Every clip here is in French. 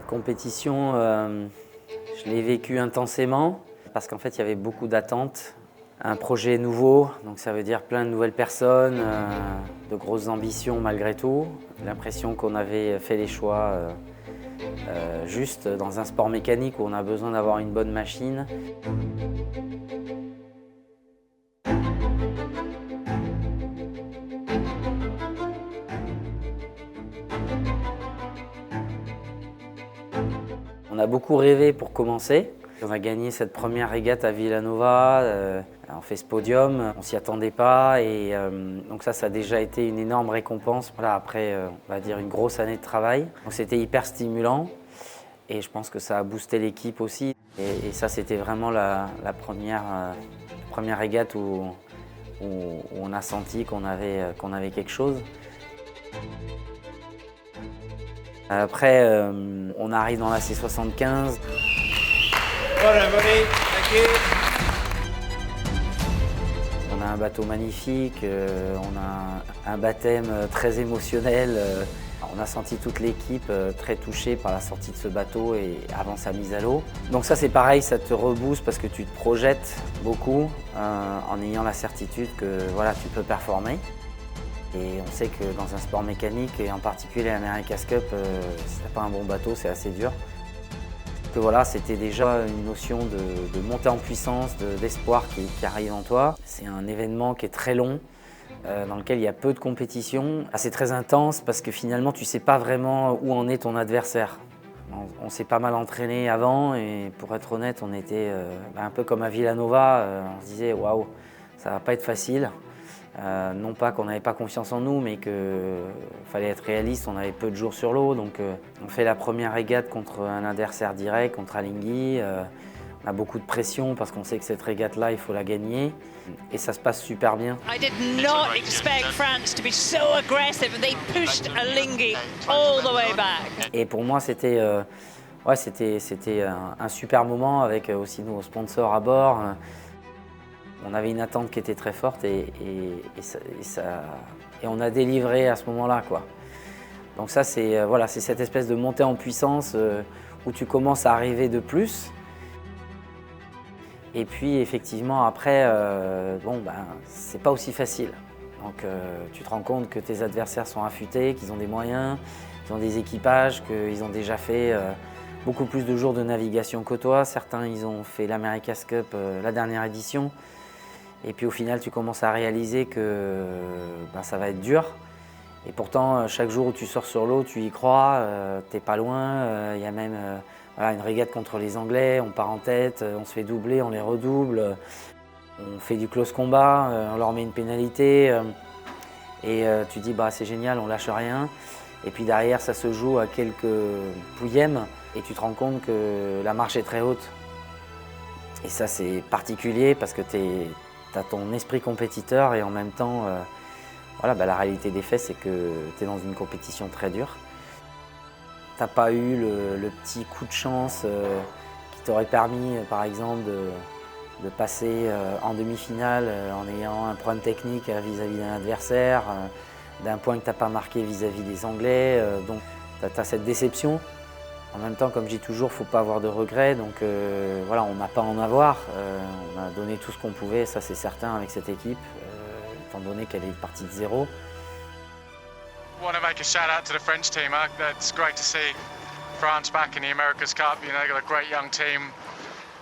compétition, je l'ai vécue intensément parce qu'en fait, il y avait beaucoup d'attentes. Un projet nouveau, donc ça veut dire plein de nouvelles personnes, de grosses ambitions malgré tout. L'impression qu'on avait fait les choix juste dans un sport mécanique où on a besoin d'avoir une bonne machine. On a beaucoup rêvé pour commencer. On a gagné cette première régate à Villanova, on fait ce podium, on s'y attendait pas et donc ça a déjà été une énorme récompense. Voilà, après, on va dire une grosse année de travail. Donc c'était hyper stimulant et je pense que ça a boosté l'équipe aussi. Et ça, c'était vraiment la première régate où on a senti qu'on avait quelque chose. Après, on arrive dans la C75. On a un bateau magnifique, on a un baptême très émotionnel. On a senti toute l'équipe très touchée par la sortie de ce bateau et avant sa mise à l'eau. Donc ça c'est pareil, ça te rebooste parce que tu te projettes beaucoup en ayant la certitude que voilà, tu peux performer. Et on sait que dans un sport mécanique, et en particulier l'America's Cup, si t'as pas un bon bateau, c'est assez dur. Que voilà, c'était déjà une notion de montée en puissance, d'espoir qui arrive en toi. C'est un événement qui est très long, dans lequel il y a peu de compétition. C'est très intense parce que finalement, tu ne sais pas vraiment où en est ton adversaire. On s'est pas mal entraîné avant et pour être honnête, on était un peu comme à Villanova. On se disait, waouh, ça va pas être facile. Non pas qu'on n'avait pas confiance en nous, mais qu'il fallait être réaliste, on avait peu de jours sur l'eau. Donc on fait la première régate contre un adversaire direct, contre Alinghi. On a beaucoup de pression parce qu'on sait que cette régate-là, il faut la gagner. Et ça se passe super bien. I did not expect France to be so aggressive and they pushed Alinghi all the way back. Et pour moi, c'était un super moment avec aussi nos sponsors à bord. On avait une attente qui était très forte et on a délivré à ce moment-là, quoi. Donc ça, c'est cette espèce de montée en puissance où tu commences à arriver de plus. Et puis effectivement, après, c'est pas aussi facile. Donc tu te rends compte que tes adversaires sont affûtés, qu'ils ont des moyens, qu'ils ont des équipages, qu'ils ont déjà fait beaucoup plus de jours de navigation que toi. Certains, ils ont fait l'America's Cup, la dernière édition. Et puis au final, tu commences à réaliser que ça va être dur. Et pourtant, chaque jour où tu sors sur l'eau, tu y crois, t'es pas loin. Il y a même une régate contre les Anglais, on part en tête, on se fait doubler, on les redouble. On fait du close combat, on leur met une pénalité. Et tu dis, c'est génial, on lâche rien. Et puis derrière, ça se joue à quelques pouillèmes. Et tu te rends compte que la marche est très haute. Et ça, c'est particulier parce que tu as ton esprit compétiteur et en même temps, la réalité des faits, c'est que tu es dans une compétition très dure. Tu n'as pas eu le petit coup de chance qui t'aurait permis, par exemple, de passer en demi-finale en ayant un problème technique vis-à-vis d'un adversaire, d'un point que tu n'as pas marqué vis-à-vis des Anglais. Donc, tu as cette déception. En même temps, comme je dis toujours, il ne faut pas avoir de regrets. Donc on n'a pas à en avoir. On a donné tout ce qu'on pouvait, ça c'est certain, avec cette équipe, étant donné qu'elle est partie de zéro. I want to make a shout out to the French team. It's great to see France back in the America's Cup. You know, they've got a great young team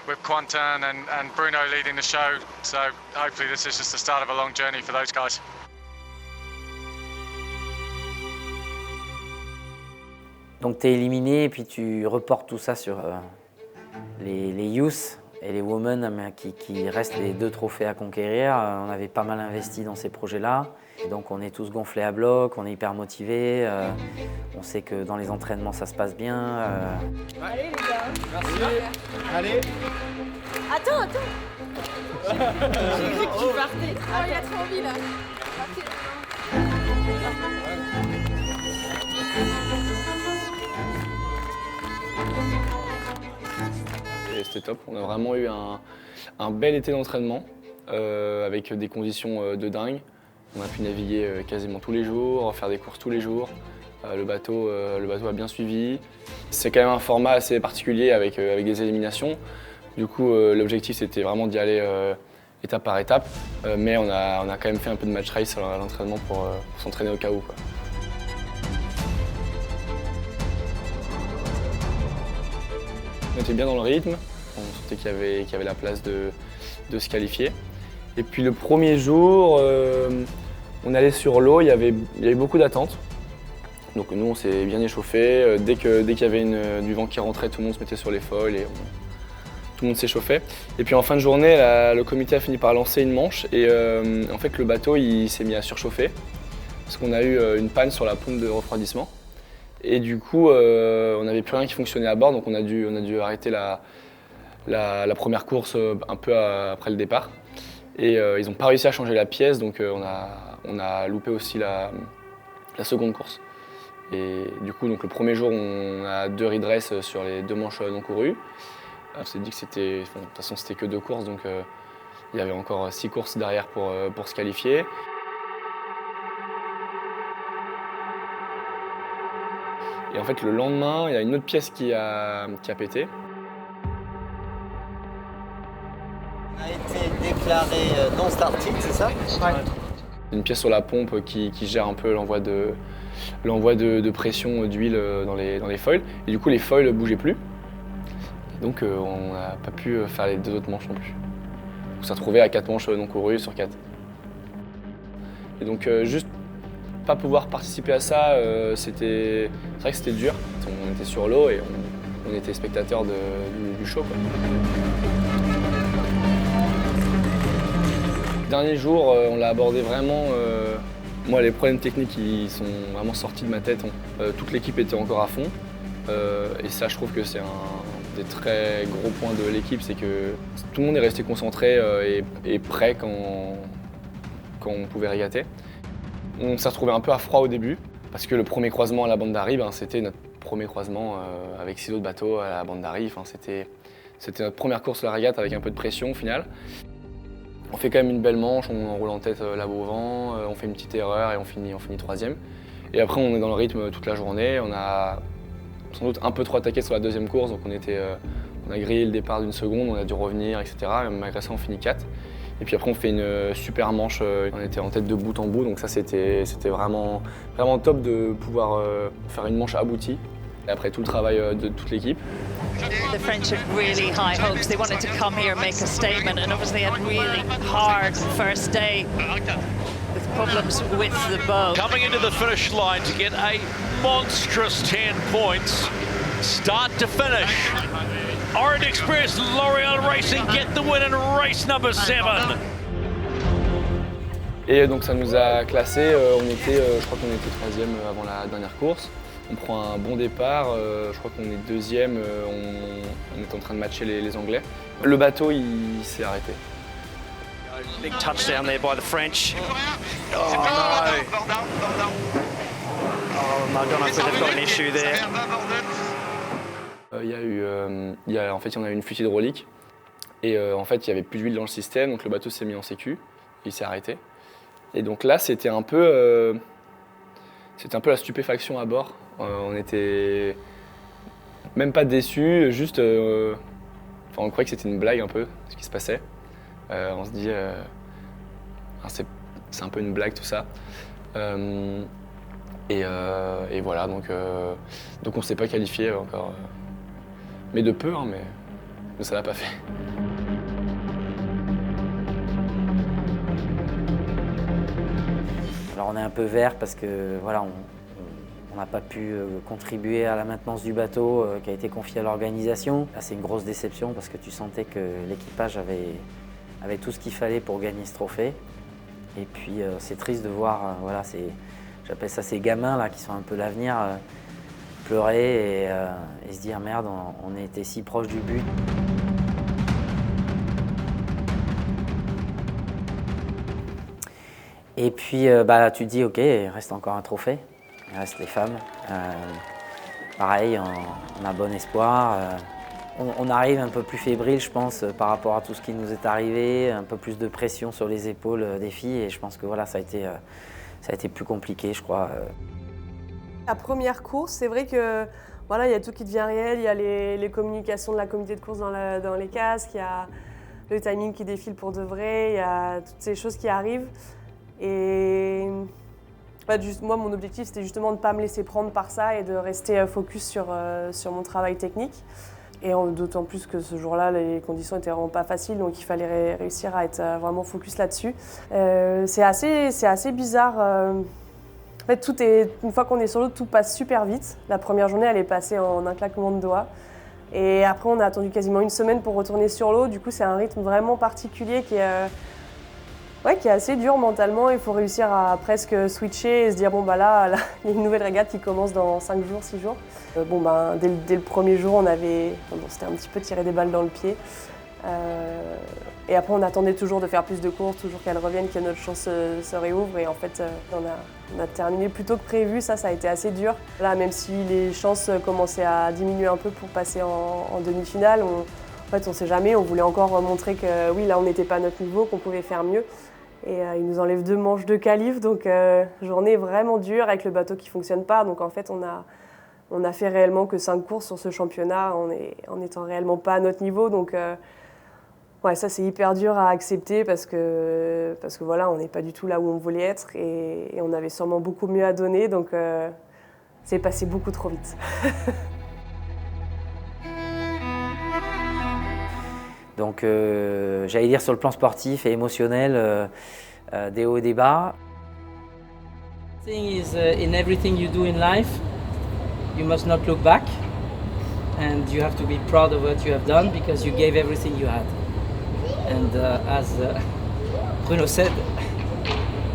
with Quentin and Bruno leading the show. So hopefully this is just the start of a long journey for those guys. Donc tu es éliminé et puis tu reportes tout ça sur les youth et les women qui restent les deux trophées à conquérir. On avait pas mal investi dans ces projets-là. Et donc on est tous gonflés à bloc, on est hyper motivés. On sait que dans les entraînements ça se passe bien. Allez les gars. Merci. Allez. Attends. J'ai cru que tu partais. Oh, il a trop envie là. C'était top, on a vraiment eu un bel été d'entraînement avec des conditions de dingue. On a pu naviguer quasiment tous les jours, faire des courses tous les jours. Le bateau a bien suivi. C'est quand même un format assez particulier avec des éliminations. Du coup, l'objectif c'était vraiment d'y aller étape par étape, mais on a quand même fait un peu de match race à l'entraînement pour s'entraîner au cas où, quoi. On était bien dans le rythme, on sentait qu'il y avait la place de se qualifier. Et puis le premier jour, on allait sur l'eau, il y avait beaucoup d'attentes. Donc nous on s'est bien échauffé. Dès qu'il y avait du vent qui rentrait, tout le monde se mettait sur les foils et tout le monde s'échauffait. Et puis en fin de journée, le comité a fini par lancer une manche et en fait le bateau il s'est mis à surchauffer parce qu'on a eu une panne sur la pompe de refroidissement. Et du coup, on n'avait plus rien qui fonctionnait à bord, donc on a dû arrêter la première course un peu après le départ. Et ils n'ont pas réussi à changer la pièce, donc on a loupé aussi la seconde course. Et du coup, donc, le premier jour, on a 2 redress sur les 2 manches non courues. On s'est dit que de toute façon, c'était que 2 courses, donc il y avait encore 6 courses derrière pour se qualifier. Et en fait, le lendemain, il y a une autre pièce qui a pété. On a été déclaré non starting, c'est ça? Ouais. Une pièce sur la pompe qui gère un peu l'envoi de pression d'huile dans les foils. Et du coup, les foils ne bougeaient plus. Et donc, on n'a pas pu faire les 2 autres manches non plus. On s'est retrouvé à 4 manches non courues sur 4. Et donc, juste pas pouvoir participer à ça, c'est vrai que c'était dur. On était sur l'eau et on était spectateurs du show, quoi. Le dernier jour, on l'a abordé vraiment. Moi, les problèmes techniques, ils sont vraiment sortis de ma tête. Toute l'équipe était encore à fond. Et ça, je trouve que c'est un des très gros points de l'équipe, c'est que tout le monde est resté concentré et prêt quand on pouvait régater. On s'est retrouvé un peu à froid au début, parce que le premier croisement à la bande d'arrêt, c'était notre premier croisement avec 6 autres bateaux à la bande d'arrêt. C'était notre première course à la régate avec un peu de pression au final. On fait quand même une belle manche, on roule en tête là-bas au vent, on fait une petite erreur et on finit 3e. Et après on est dans le rythme toute la journée, on a sans doute un peu trop attaqué sur la 2e course, donc on a grillé le départ d'1 seconde, on a dû revenir, etc. Et malgré ça on finit 4. Et puis après on fait une super manche, on était en tête de bout en bout, donc ça c'était vraiment top de pouvoir faire une manche aboutie. Et après tout le travail de toute l'équipe. The French had really high hopes. They wanted to come here and make a statement, and obviously had really hard first day with problems with the boat. Coming into the finish line to get a monstrous 10 points, start to finish. Orient Express, L'Oréal Racing get the win in race number 7. Et donc ça nous a classés, je crois qu'on était 3e avant la dernière course. On prend un bon départ, je crois qu'on est 2e, on est en train de matcher les Anglais. Le bateau, il s'est arrêté. Big touchdown there by the French. Oh no! Oh no, I don't know if they've got an issue there. En fait, il y en a eu une fuite hydraulique et en fait, il n'y avait plus d'huile dans le système, donc le bateau s'est mis en sécu, il s'est arrêté. Et donc là, c'était un peu la stupéfaction à bord. On était même pas déçus, juste, on croyait que c'était une blague un peu, ce qui se passait. On se dit, c'est un peu une blague tout ça. Et voilà, donc on ne s'est pas qualifié encore, mais de peu, mais ça l'a pas fait. Alors on est un peu vert parce que voilà, on n'a pas pu contribuer à la maintenance du bateau qui a été confié à l'organisation. Là, c'est une grosse déception parce que tu sentais que l'équipage avait tout ce qu'il fallait pour gagner ce trophée. Et puis c'est triste de voir, j'appelle ça ces gamins là qui sont un peu l'avenir, pleurer et se dire merde, on a été si proche du but. Et puis tu te dis ok, il reste encore un trophée, il reste les femmes. Pareil, on a bon espoir. On arrive un peu plus fébrile, je pense, par rapport à tout ce qui nous est arrivé, un peu plus de pression sur les épaules des filles et je pense que voilà, ça a été plus compliqué, je crois. La première course, c'est vrai que voilà, il y a tout qui devient réel, il y a les communications de la comité de course dans les casques, il y a le timing qui défile pour de vrai, il y a toutes ces choses qui arrivent. Et moi, mon objectif, c'était justement de ne pas me laisser prendre par ça et de rester focus sur mon travail technique. Et d'autant plus que ce jour-là, les conditions étaient vraiment pas faciles, donc il fallait réussir à être vraiment focus là-dessus. C'est assez bizarre. En fait, une fois qu'on est sur l'eau, tout passe super vite. La première journée, elle est passée en un claquement de doigts. Et après, on a attendu quasiment une semaine pour retourner sur l'eau. Du coup, c'est un rythme vraiment particulier qui est assez dur mentalement. Il faut réussir à presque switcher et se dire bon, bah là, il y a une nouvelle régate qui commence dans 5 jours, 6 jours. Dès le premier jour, c'était un petit peu tiré des balles dans le pied. Et après, on attendait toujours de faire plus de courses, toujours qu'elles reviennent, que notre chance se réouvre. Et en fait, on a terminé plus tôt que prévu. Ça a été assez dur. Là, même si les chances commençaient à diminuer un peu pour passer en demi-finale, en fait, on ne sait jamais. On voulait encore montrer que oui, là, on n'était pas à notre niveau, qu'on pouvait faire mieux. Et ils nous enlèvent 2 manches de qualif. Donc, journée vraiment dure avec le bateau qui ne fonctionne pas. Donc, en fait, on a fait réellement que 5 courses sur ce championnat en étant réellement pas à notre niveau. Donc, ça c'est hyper dur à accepter parce que voilà, on n'est pas du tout là où on voulait être et on avait sûrement beaucoup mieux à donner, donc c'est passé beaucoup trop vite. Donc j'allais dire sur le plan sportif et émotionnel, des hauts et des bas. The thing is, in everything you do in life, you must not look back and you have to be proud of what you have done because you gave everything you had. And as Bruno said,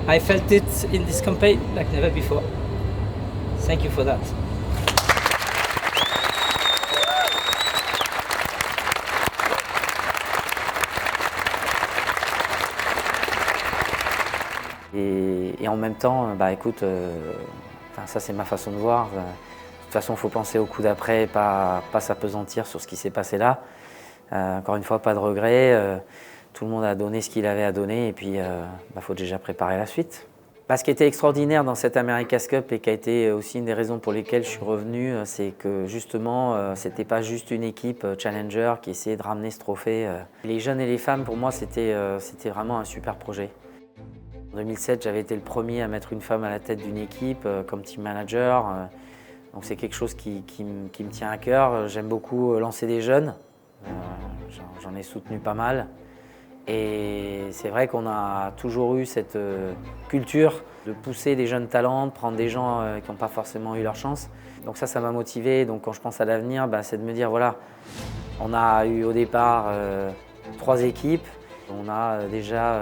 I felt it in this campaign like never before. Thank you for that. Et en même temps, écoute, ça c'est ma façon de voir. De toute façon, il faut penser au coup d'après, pas s'appesantir sur ce qui s'est passé là. Encore une fois, pas de regrets. Tout le monde a donné ce qu'il avait à donner et puis faut déjà préparer la suite. Ce qui était extraordinaire dans cette America's Cup et qui a été aussi une des raisons pour lesquelles je suis revenu, c'est que justement, c'était pas juste une équipe challenger qui essayait de ramener ce trophée. Les jeunes et les femmes, pour moi, c'était vraiment un super projet. En 2007, j'avais été le premier à mettre une femme à la tête d'une équipe comme team manager. Donc c'est quelque chose qui me tient à cœur. J'aime beaucoup lancer des jeunes. J'en ai soutenu pas mal. Et c'est vrai qu'on a toujours eu cette culture de pousser des jeunes talents, de prendre des gens qui n'ont pas forcément eu leur chance. Donc ça m'a motivé. Donc quand je pense à l'avenir, c'est de me dire, voilà, on a eu au départ 3 équipes. On a déjà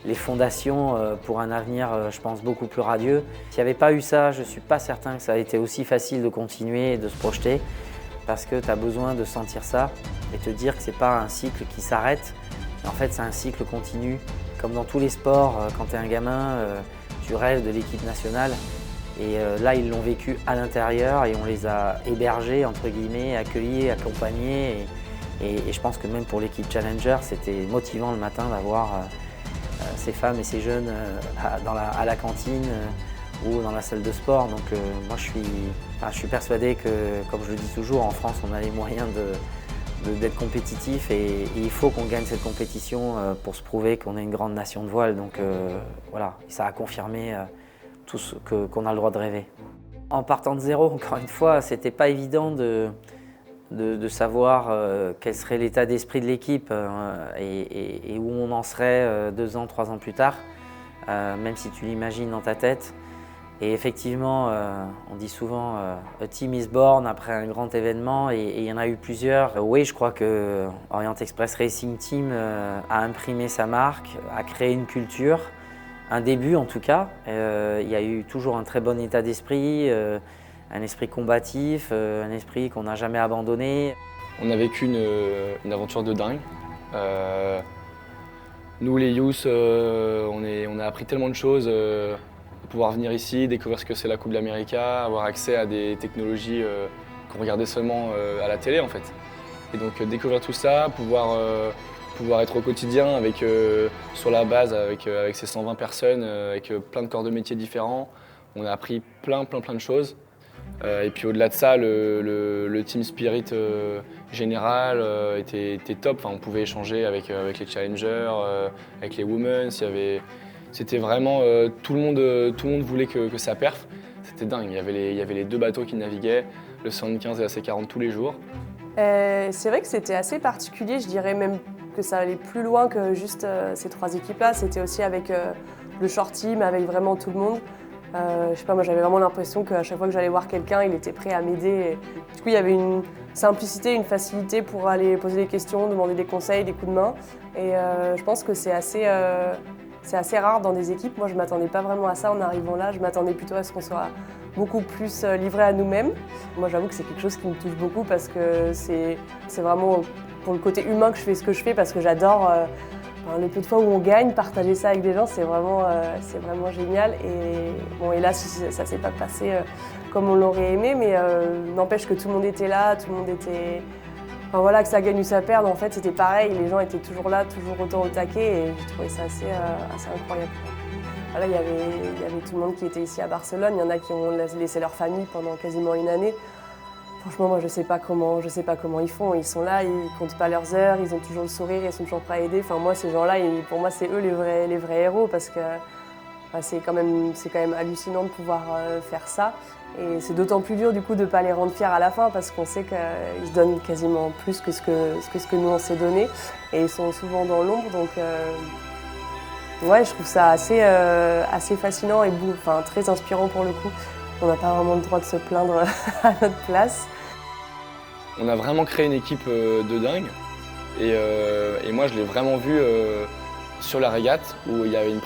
les fondations pour un avenir, je pense, beaucoup plus radieux. S'il n'y avait pas eu ça, je ne suis pas certain que ça a été aussi facile de continuer et de se projeter. Parce que tu as besoin de sentir ça et te dire que ce n'est pas un cycle qui s'arrête. En fait, c'est un cycle continu. Comme dans tous les sports, quand tu es un gamin, tu rêves de l'équipe nationale. Et là, ils l'ont vécu à l'intérieur et on les a hébergés, entre guillemets, accueillis, accompagnés. Et je pense que même pour l'équipe Challenger, c'était motivant le matin d'avoir ces femmes et ces jeunes à la cantine ou dans la salle de sport. Donc moi, je suis persuadé que, comme je le dis toujours, en France, on a les moyens d'être compétitif et il faut qu'on gagne cette compétition pour se prouver qu'on est une grande nation de voile. Donc voilà, ça a confirmé tout ce qu'on a le droit de rêver. En partant de zéro, encore une fois, c'était pas évident de savoir quel serait l'état d'esprit de l'équipe et où on en serait 2 ans, 3 ans plus tard, même si tu l'imagines dans ta tête. Et effectivement, on dit souvent a team is born après un grand événement et il y en a eu plusieurs. Oui, je crois que Orient Express Racing Team a imprimé sa marque, a créé une culture, un début en tout cas. Il y a eu toujours un très bon état d'esprit, un esprit combatif, un esprit qu'on n'a jamais abandonné. On a vécu une aventure de dingue. Nous les youths, on a appris tellement de choses. Pouvoir venir ici, découvrir ce que c'est la Coupe de l'Amérique, avoir accès à des technologies qu'on regardait seulement à la télé en fait. Et donc découvrir tout ça, pouvoir être au quotidien sur la base avec ces 120 personnes, avec plein de corps de métiers différents. On a appris plein de choses. Et puis au-delà de ça, le team spirit général était top. Enfin, on pouvait échanger avec les challengers, avec les women. C'était vraiment tout le monde voulait que ça perfe. C'était dingue. Il y avait les 2 bateaux qui naviguaient, le 75 et la C40 tous les jours. C'est vrai que c'était assez particulier, je dirais même que ça allait plus loin que juste ces 3 équipes-là. C'était aussi avec le short team, avec vraiment tout le monde. Je sais pas, moi j'avais vraiment l'impression qu'à chaque fois que j'allais voir quelqu'un, il était prêt à m'aider. Du coup, il y avait une simplicité, une facilité pour aller poser des questions, demander des conseils, des coups de main. Et je pense que c'est assez rare dans des équipes. Moi, je ne m'attendais pas vraiment à ça en arrivant là. Je m'attendais plutôt à ce qu'on soit beaucoup plus livré à nous-mêmes. Moi, j'avoue que c'est quelque chose qui me touche beaucoup parce que c'est vraiment pour le côté humain que je fais ce que je fais, parce que j'adore le peu de fois où on gagne, partager ça avec des gens, c'est vraiment génial. Et là, ça ne s'est pas passé comme on l'aurait aimé, mais n'empêche que tout le monde était là, tout le monde était... Enfin voilà, que ça gagne ou ça perde, en fait, c'était pareil. Les gens étaient toujours là, toujours autant au taquet, et j'ai trouvé ça assez incroyable. Voilà, il y avait tout le monde qui était ici à Barcelone. Il y en a qui ont laissé leur famille pendant quasiment une année. Franchement, moi, je sais pas comment ils font. Ils sont là, ils comptent pas leurs heures, ils ont toujours le sourire, ils sont toujours prêts à aider. Enfin, moi, ces gens-là, pour moi, c'est eux les vrais héros, parce que c'est quand même hallucinant de pouvoir faire ça. Et c'est d'autant plus dur, du coup, de ne pas les rendre fiers à la fin, parce qu'on sait qu'ils se donnent quasiment plus que ce que nous, on s'est donné. Et ils sont souvent dans l'ombre, donc ouais, je trouve ça assez fascinant et très inspirant pour le coup. On n'a pas vraiment le droit de se plaindre à notre place. On a vraiment créé une équipe de dingue. Et moi, je l'ai vraiment vu sur la régate, où il y avait une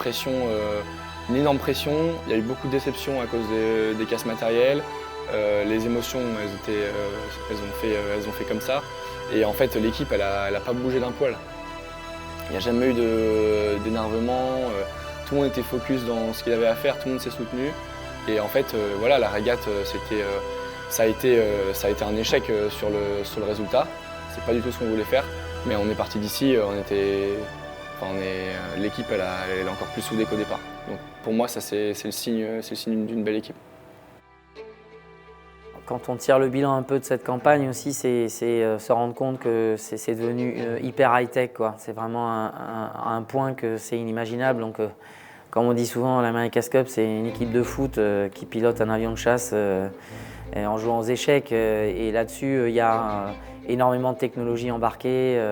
énorme pression. Il y a eu beaucoup de déceptions à cause des casses matérielles. Les émotions, elles ont fait comme ça. Et en fait, l'équipe, elle a pas bougé d'un poil. Il n'y a jamais eu d'énervement. Tout le monde était focus dans ce qu'il avait à faire, tout le monde s'est soutenu. Et en fait, voilà, la régate, ça a été un échec sur le résultat. C'est pas du tout ce qu'on voulait faire, mais on est parti d'ici, l'équipe, elle est encore plus soudée qu'au départ. Donc pour moi, ça c'est le signe d'une belle équipe. Quand on tire le bilan un peu de cette campagne aussi, c'est se rendre compte que c'est devenu hyper high-tech, quoi. C'est vraiment un point que c'est inimaginable. Donc, comme on dit souvent, l'America's Cup, c'est une équipe de foot qui pilote un avion de chasse en jouant aux échecs. Et là-dessus, il y a énormément de technologies embarquées,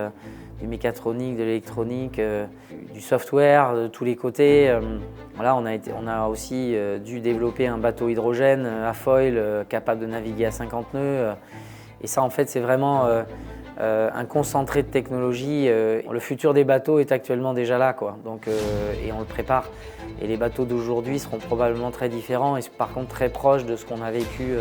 du mécatronique, de l'électronique, du software, de tous les côtés. Voilà, on a aussi dû développer un bateau hydrogène à foil capable de naviguer à 50 nœuds. Et ça, en fait, c'est vraiment un concentré de technologie. Le futur des bateaux est actuellement déjà là, quoi. Donc, et on le prépare. Et les bateaux d'aujourd'hui seront probablement très différents et par contre très proches de ce qu'on a vécu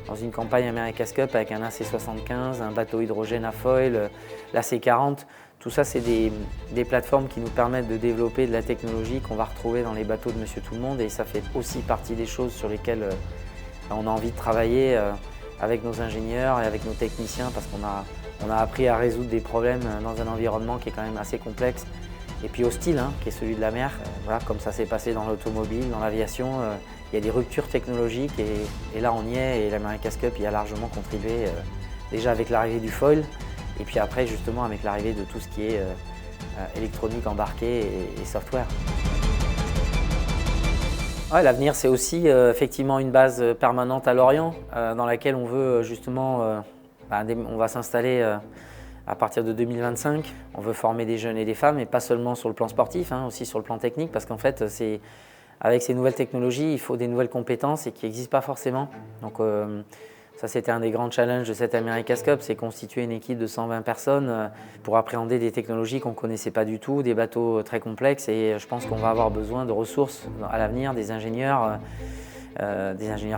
dans une campagne America's Cup avec un AC75, un bateau hydrogène à foil, l'AC40. Tout ça, c'est des plateformes qui nous permettent de développer de la technologie qu'on va retrouver dans les bateaux de Monsieur Tout-le-Monde, et ça fait aussi partie des choses sur lesquelles on a envie de travailler avec nos ingénieurs et avec nos techniciens, parce qu'on a appris à résoudre des problèmes dans un environnement qui est quand même assez complexe et puis hostile, qui est celui de la mer. Voilà, comme ça s'est passé dans l'automobile, dans l'aviation. Il y a des ruptures technologiques et là on y est, et l'America's Cup y a largement contribué, déjà avec l'arrivée du foil et puis après justement avec l'arrivée de tout ce qui est électronique embarquée et software. Ouais, l'avenir, c'est aussi effectivement une base permanente à Lorient dans laquelle on veut justement, on va s'installer à partir de 2025. On veut former des jeunes et des femmes, et pas seulement sur le plan sportif, aussi sur le plan technique, parce qu'en fait, avec ces nouvelles technologies, il faut des nouvelles compétences et qui n'existent pas forcément. Donc ça, c'était un des grands challenges de cette America's Cup, c'est constituer une équipe de 120 personnes pour appréhender des technologies qu'on ne connaissait pas du tout, des bateaux très complexes, et je pense qu'on va avoir besoin de ressources à l'avenir, des ingénieurs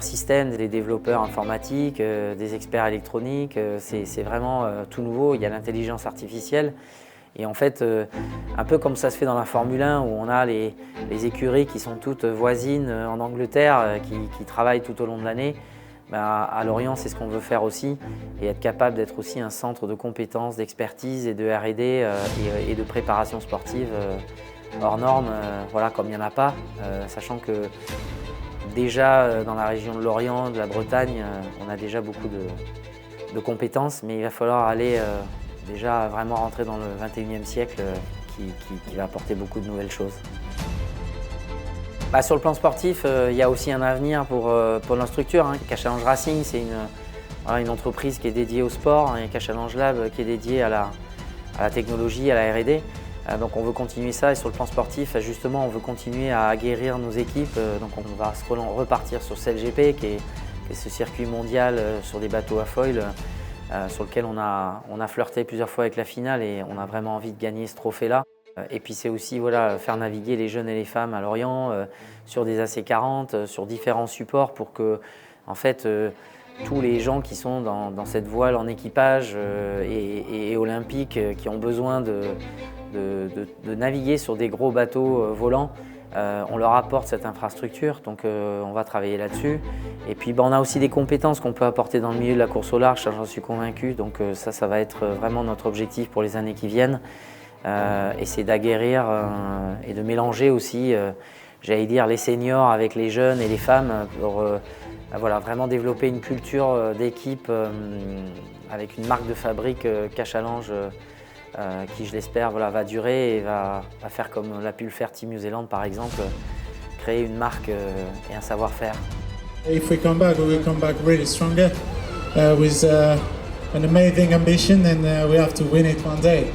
systèmes, des développeurs informatiques, des experts électroniques. C'est vraiment tout nouveau. Il y a l'intelligence artificielle. Et en fait, un peu comme ça se fait dans la Formule 1, où on a les écuries qui sont toutes voisines en Angleterre, qui travaillent tout au long de l'année, à Lorient, c'est ce qu'on veut faire aussi, et être capable d'être aussi un centre de compétences, d'expertise et de R&D et de préparation sportive hors norme, voilà, comme il n'y en a pas, sachant que déjà dans la région de Lorient, de la Bretagne, on a déjà beaucoup de compétences, mais il va falloir aller déjà vraiment rentrer dans le 21e siècle qui va apporter beaucoup de nouvelles choses. Sur le plan sportif, il y a aussi un avenir pour notre structure. Cash Challenge Racing, c'est une entreprise qui est dédiée au sport, et Cash Challenge Lab qui est dédiée à la technologie, à la R&D. Donc on veut continuer ça, et sur le plan sportif, justement, on veut continuer à aguerrir nos équipes. Donc on va repartir sur CLGP, qui est ce circuit mondial sur des bateaux à foil, sur lequel on a flirté plusieurs fois avec la finale, et on a vraiment envie de gagner ce trophée-là. Et puis c'est aussi faire naviguer les jeunes et les femmes à Lorient sur des AC40, sur différents supports, pour que en fait, tous les gens qui sont dans cette voile en équipage et olympique, qui ont besoin de naviguer sur des gros bateaux volants, on leur apporte cette infrastructure. Donc on va travailler là-dessus. Et puis on a aussi des compétences qu'on peut apporter dans le milieu de la course au large, j'en suis convaincu. Donc ça va être vraiment notre objectif pour les années qui viennent. Et c'est d'aguerrir et de mélanger aussi, j'allais dire, les seniors avec les jeunes et les femmes pour vraiment développer une culture d'équipe avec une marque de fabrique Cash Challenge qui, je l'espère, va durer et va faire comme l'a pu le faire Team New Zealand par exemple, créer une marque et un savoir-faire. If we come back, we will come back really stronger with an amazing ambition, and we have to win it one day.